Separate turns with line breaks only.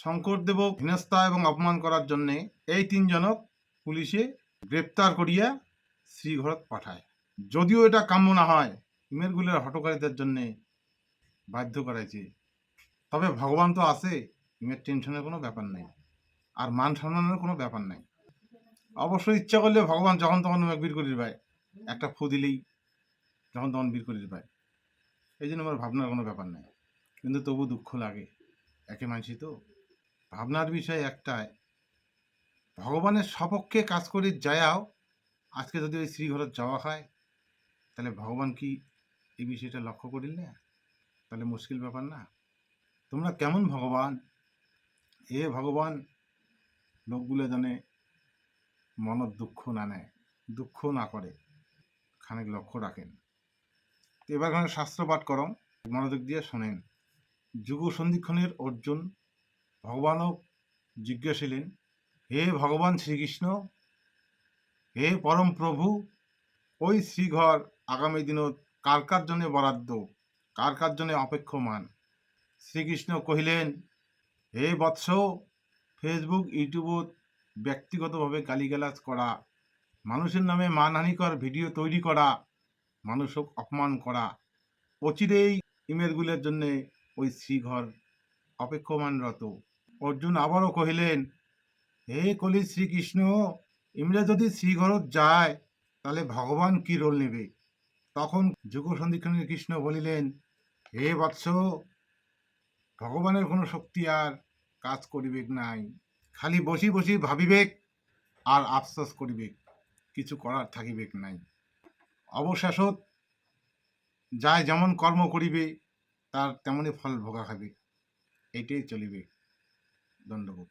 শঙ্করদেবক হেনস্থা এবং অপমান করার জন্যে এই তিনজনক পুলিশে গ্রেপ্তার করিয়া শ্রীঘরত পাঠায়। যদিও এটা কাম্য না হয়, ইমেরগুলের হটকারীদের জন্যে বাধ্য করাইছে, তবে ভগবান তো আছে, ইমের টেনশনের কোনো ব্যাপার নেই, আর মান সম্মানের কোনো ব্যাপার নেই। অবশ্যই ইচ্ছা করলে ভগবান যখন তখন বীর করির পায়, একটা ফু দিলেই যখন তখন বীর করির পায়। এই জন্য আমার ভাবনার কোনো ব্যাপার নেই, কিন্তু তবু দুঃখ লাগে। একে মানসি তো ভাবনার বিষয় একটাই, ভগবানের সপক্ষে কাজ করি যায়াও আজকে যদি ওই শ্রীঘরত যাওয়া হয়, তাহলে ভগবান কি এই বিষয়টা লক্ষ্য করিল না? তাহলে মুশকিল ব্যাপার না? তোমরা কেমন ভগবান? এ ভগবান লোকগুলো জানে মনত দুঃখ না নেয়, দুঃখ না করে, খানিক লক্ষ্য রাখেন। এবার খানে শাস্ত্র পাঠ করম, মনোযোগ দিয়ে শোনেন। যুগ সন্ধিক্ষণের অর্জুন ভগবানও জিজ্ঞাসিলেন, হে ভগবান শ্রীকৃষ্ণ, হে পরম প্রভু, ওই শ্রীঘর আগামী দিনত কার কার জন্য বরাদ্দ, কার কার জন্য অপেক্ষমান? শ্রীকৃষ্ণ কহিলেন, হে বৎস, ফেসবুক ইউটিউবত ব্যক্তিগতভাবে গালিগালাজ করা, মানুষের নামে মানহানিকর ভিডিও তৈরি করা, মানুষক অপমান করা, অচিরেই ইমেলগুলোর জন্য ওই শ্রীঘর অপেক্ষমানরত। অর্জুন আবারও কহিলেন, হে কলি শ্রীকৃষ্ণ, ইমরা যদি শ্রীঘরত যায় তাহলে ভগবান কি রোল নেবে? তখন যুগ সন্ধিক্ষণের কৃষ্ণ বলিলেন, হে বৎস, ভগবানের কোনো শক্তি আর কাজ করিবেক নাই, খালি বসি বসি ভাবিবেক আর আফসোস করিবেক, কিছু করার থাকিবেক নাই। অবশেষত যাই যেমন কর্ম করিবে তার তেমনই ফল ভোগা খাবে, এইটাই চলিবে। দণ্ডবোধ।